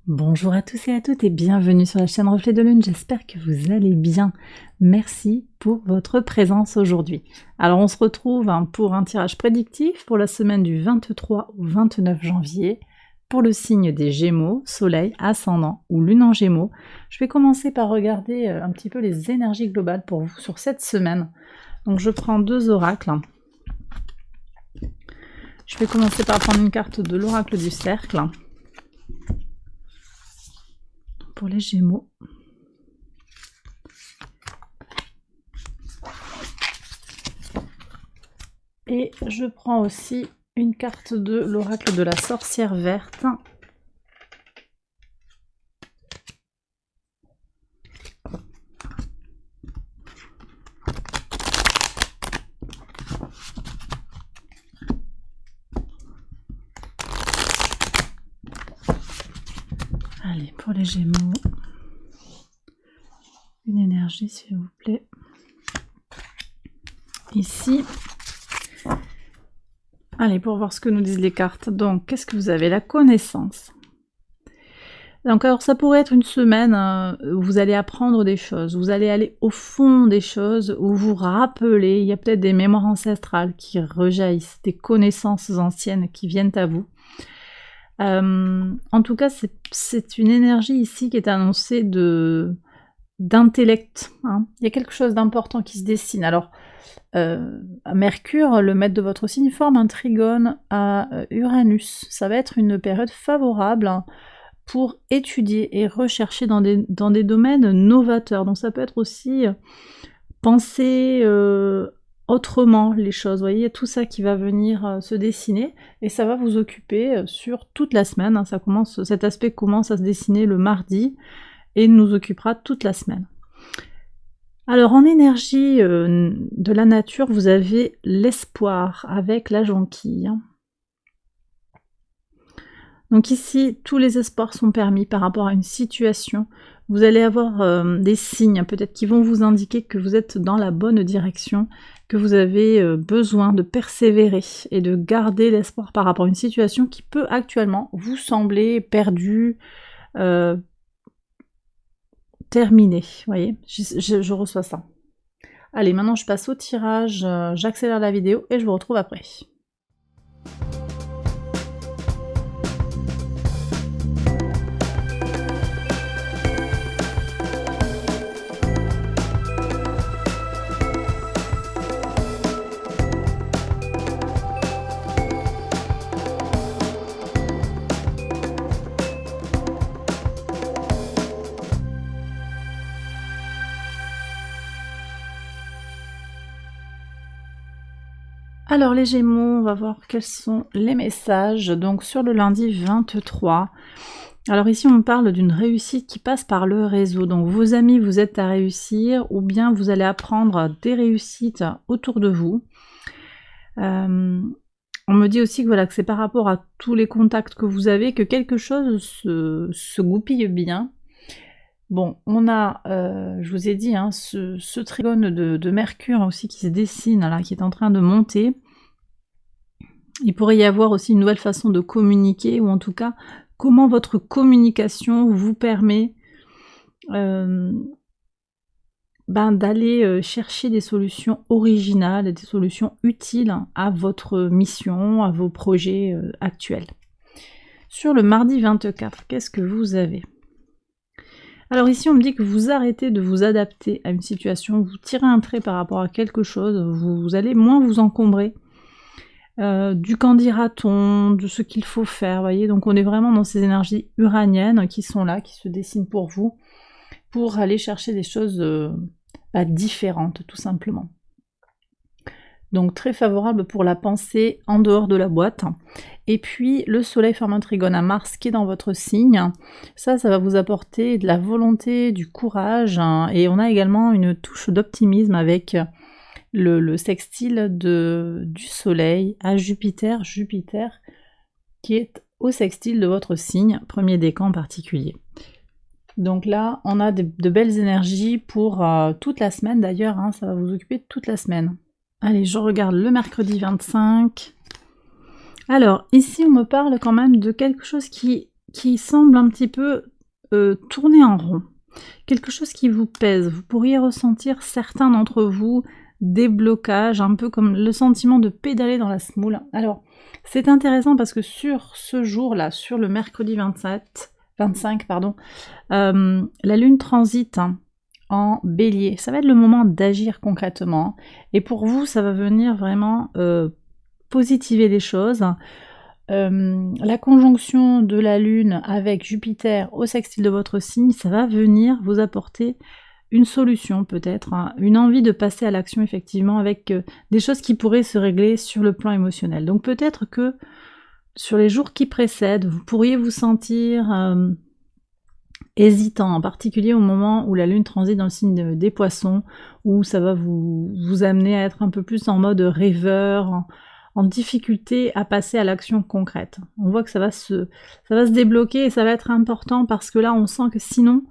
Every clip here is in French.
Bonjour à tous et à toutes et bienvenue sur la chaîne Reflet de Lune, j'espère que vous allez bien. Merci pour votre présence aujourd'hui. Alors on se retrouve pour un tirage prédictif pour la semaine du 23 au 29 janvier pour le signe des Gémeaux, Soleil, Ascendant ou Lune en Gémeaux. Je vais commencer par regarder un petit peu les énergies globales pour vous sur cette semaine. Donc je prends deux oracles. Je vais commencer par prendre une carte de l'oracle du cercle. Pour les Gémeaux. Et je prends aussi une carte de l'oracle de la sorcière verte. Allez, pour les Gémeaux, une énergie s'il vous plaît. Ici. Allez, pour voir ce que nous disent les cartes. Donc, qu'est-ce que vous avez? La connaissance. Donc, alors, ça pourrait être une semaine où vous allez apprendre des choses, vous allez aller au fond des choses, où vous rappelez, il y a peut-être des mémoires ancestrales qui rejaillissent, des connaissances anciennes qui viennent à vous. En tout cas, c'est une énergie ici qui est annoncée d'intellect. Hein. Il y a quelque chose d'important qui se dessine. Alors, Mercure, le maître de votre signe, forme un trigone à Uranus. Ça va être une période favorable pour étudier et rechercher dans des domaines novateurs. Donc ça peut être aussi penser autrement les choses. Vous voyez, il y a tout ça qui va venir se dessiner et ça va vous occuper sur toute la semaine. Hein. Cet aspect commence à se dessiner le mardi et nous occupera toute la semaine. Alors en énergie de la nature, vous avez l'espoir avec la jonquille. Donc ici, tous les espoirs sont permis par rapport à une situation. Vous allez avoir des signes peut-être qui vont vous indiquer que vous êtes dans la bonne direction, que vous avez besoin de persévérer et de garder l'espoir par rapport à une situation qui peut actuellement vous sembler perdue, terminée. Vous voyez, je reçois ça. Allez, maintenant je passe au tirage, j'accélère la vidéo et je vous retrouve après. Alors les Gémeaux, on va voir quels sont les messages. Donc sur le lundi 23, alors ici on parle d'une réussite qui passe par le réseau. Donc vos amis vous aident à réussir ou bien vous allez apprendre des réussites autour de vous. On me dit aussi que, voilà, que c'est par rapport à tous les contacts que vous avez que quelque chose se goupille bien. Bon, on a, je vous ai dit, hein, ce trigone de Mercure aussi qui se dessine, là, qui est en train de monter. Il pourrait y avoir aussi une nouvelle façon de communiquer, ou en tout cas, comment votre communication vous permet d'aller chercher des solutions originales, des solutions utiles à votre mission, à vos projets actuels. Sur le mardi 24, qu'est-ce que vous avez? Alors ici, on me dit que vous arrêtez de vous adapter à une situation, vous tirez un trait par rapport à quelque chose, vous allez moins vous encombrer du qu'en dira-t-on, de ce qu'il faut faire, vous voyez. Donc on est vraiment dans ces énergies uraniennes qui sont là, qui se dessinent pour vous, pour aller chercher des choses différentes, tout simplement. Donc très favorable pour la pensée en dehors de la boîte. Et puis le soleil forme un trigone à Mars qui est dans votre signe. Ça va vous apporter de la volonté, du courage, hein, et on a également une touche d'optimisme avec le sextile du soleil à Jupiter, qui est au sextile de votre signe, premier décan en particulier. Donc là, on a de belles énergies pour toute la semaine d'ailleurs, hein, ça va vous occuper toute la semaine. Allez, je regarde le mercredi 25. Alors, ici, on me parle quand même de quelque chose qui qui semble un petit peu tourner en rond. Quelque chose qui vous pèse. Vous pourriez ressentir, certains d'entre vous, des blocages, un peu comme le sentiment de pédaler dans la semoule. Alors, c'est intéressant parce que sur ce jour-là, sur le mercredi 25, la Lune transite en Bélier. Ça va être le moment d'agir concrètement. Et pour vous, ça va venir vraiment positiver les choses. La conjonction de la Lune avec Jupiter au sextile de votre signe, ça va venir vous apporter une solution peut-être, hein, une envie de passer à l'action effectivement avec des choses qui pourraient se régler sur le plan émotionnel. Donc peut-être que sur les jours qui précèdent, vous pourriez vous sentir hésitant, en particulier au moment où la Lune transite dans le signe des Poissons, où ça va vous amener à être un peu plus en mode rêveur, en difficulté à passer à l'action concrète. On voit que ça va se débloquer et ça va être important parce que là on sent que sinon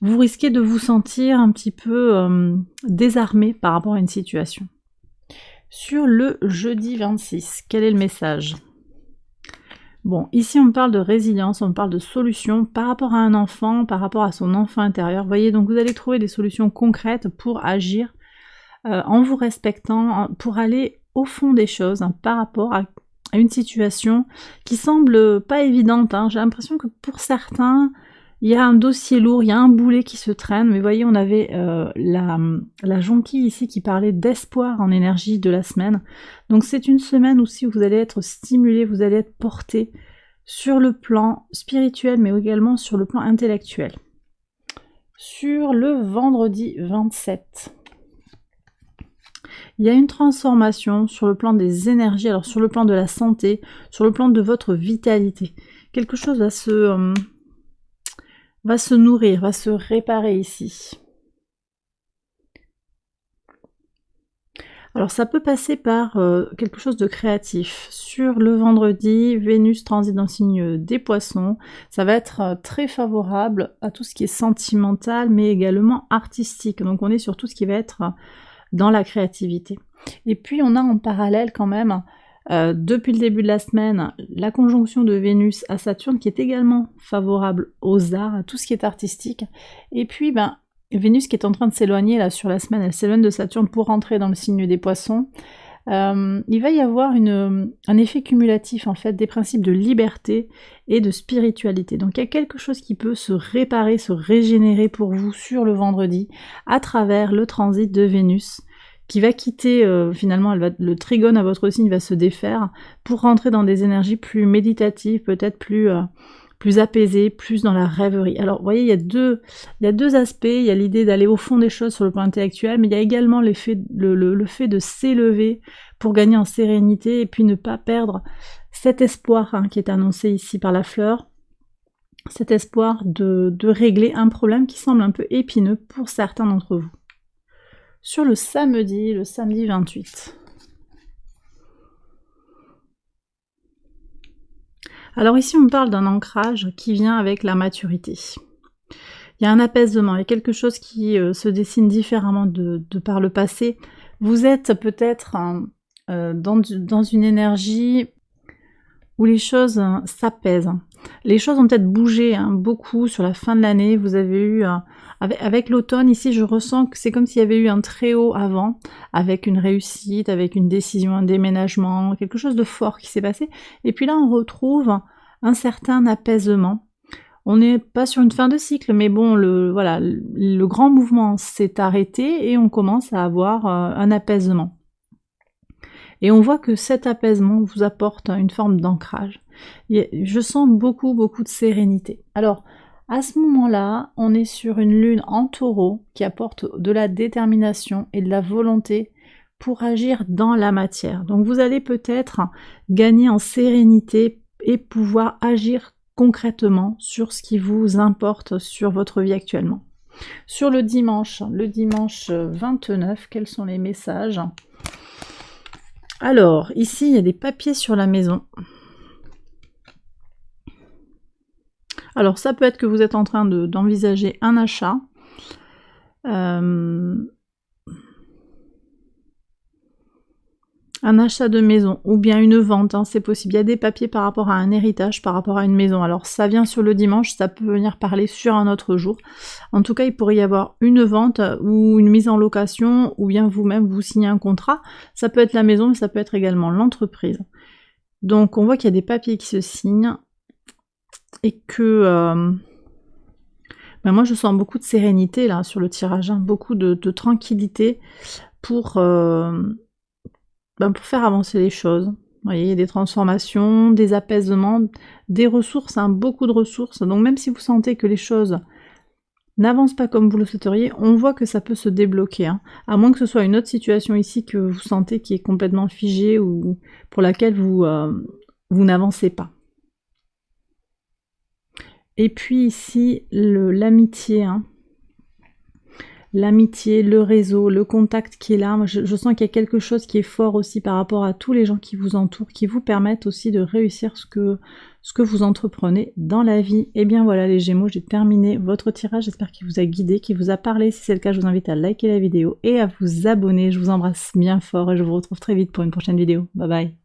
vous risquez de vous sentir un petit peu désarmé par rapport à une situation. Sur le jeudi 26, quel est le message ? Bon, ici on parle de résilience, on parle de solutions par rapport à un enfant, par rapport à son enfant intérieur. Vous voyez, donc vous allez trouver des solutions concrètes pour agir en vous respectant, pour aller au fond des choses par rapport à une situation qui semble pas évidente. J'ai l'impression que pour certains, il y a un dossier lourd, il y a un boulet qui se traîne, mais vous voyez, on avait la jonquille ici qui parlait d'espoir en énergie de la semaine. Donc c'est une semaine aussi où vous allez être stimulé, vous allez être porté sur le plan spirituel, mais également sur le plan intellectuel. Sur le vendredi 27, il y a une transformation sur le plan des énergies, alors sur le plan de la santé, sur le plan de votre vitalité. Quelque chose va se nourrir, va se réparer ici. Alors ça peut passer par quelque chose de créatif. Sur le vendredi, Vénus transite dans le signe des Poissons. Ça va être très favorable à tout ce qui est sentimental, mais également artistique. Donc on est sur tout ce qui va être dans la créativité. Et puis on a en parallèle quand même, depuis le début de la semaine, la conjonction de Vénus à Saturne qui est également favorable aux arts, à tout ce qui est artistique. Et puis Vénus qui est en train de s'éloigner là sur la semaine, elle s'éloigne de Saturne pour rentrer dans le signe des Poissons. Il va y avoir un effet cumulatif en fait des principes de liberté et de spiritualité. Donc il y a quelque chose qui peut se réparer, se régénérer pour vous sur le vendredi à travers le transit de Vénus qui va quitter, finalement le trigone à votre signe va se défaire pour rentrer dans des énergies plus méditatives, peut-être plus apaisées, plus dans la rêverie. Alors vous voyez, il y a deux aspects, il y a l'idée d'aller au fond des choses sur le plan intellectuel, mais il y a également le fait de s'élever pour gagner en sérénité et puis ne pas perdre cet espoir qui est annoncé ici par la fleur, cet espoir de régler un problème qui semble un peu épineux pour certains d'entre vous. Sur le samedi 28. Alors ici on parle d'un ancrage qui vient avec la maturité. Il y a un apaisement, il y a quelque chose qui se dessine différemment de par le passé. Vous êtes peut-être dans une énergie où les choses s'apaisent. Les choses ont peut-être bougé beaucoup sur la fin de l'année. Vous avez eu, avec l'automne ici, je ressens que c'est comme s'il y avait eu un très haut avant, avec une réussite, avec une décision, un déménagement, quelque chose de fort qui s'est passé. Et puis là, on retrouve un certain apaisement. On n'est pas sur une fin de cycle, mais bon, le grand mouvement s'est arrêté et on commence à avoir un apaisement. Et on voit que cet apaisement vous apporte une forme d'ancrage. Je sens beaucoup de sérénité. Alors, à ce moment-là, on est sur une lune en taureau qui apporte de la détermination et de la volonté pour agir dans la matière. Donc vous allez peut-être gagner en sérénité et pouvoir agir concrètement sur ce qui vous importe sur votre vie actuellement. Sur le dimanche 29, quels sont les messages ? Alors, ici, il y a des papiers sur la maison. Alors, ça peut être que vous êtes en train d'envisager un achat. Un achat de maison ou bien une vente, hein, c'est possible. Il y a des papiers par rapport à un héritage, par rapport à une maison. Alors ça vient sur le dimanche, ça peut venir parler sur un autre jour. En tout cas, il pourrait y avoir une vente ou une mise en location, ou bien vous-même vous signez un contrat. Ça peut être la maison, mais ça peut être également l'entreprise. Donc on voit qu'il y a des papiers qui se signent et que ben moi je sens beaucoup de sérénité là sur le tirage, hein, beaucoup de tranquillité pour faire avancer les choses. Vous voyez, des transformations, des apaisements, des ressources, hein, beaucoup de ressources. Donc même si vous sentez que les choses n'avancent pas comme vous le souhaiteriez, on voit que ça peut se débloquer. Hein. À moins que ce soit une autre situation ici que vous sentez qui est complètement figée ou pour laquelle vous n'avancez pas. Et puis ici, l'amitié, hein. L'amitié, le réseau, le contact qui est là. Moi, je sens qu'il y a quelque chose qui est fort aussi par rapport à tous les gens qui vous entourent, qui vous permettent aussi de réussir ce que vous entreprenez dans la vie. Et bien voilà les Gémeaux, j'ai terminé votre tirage. J'espère qu'il vous a guidé, qu'il vous a parlé. Si c'est le cas, je vous invite à liker la vidéo et à vous abonner. Je vous embrasse bien fort et je vous retrouve très vite pour une prochaine vidéo. Bye bye.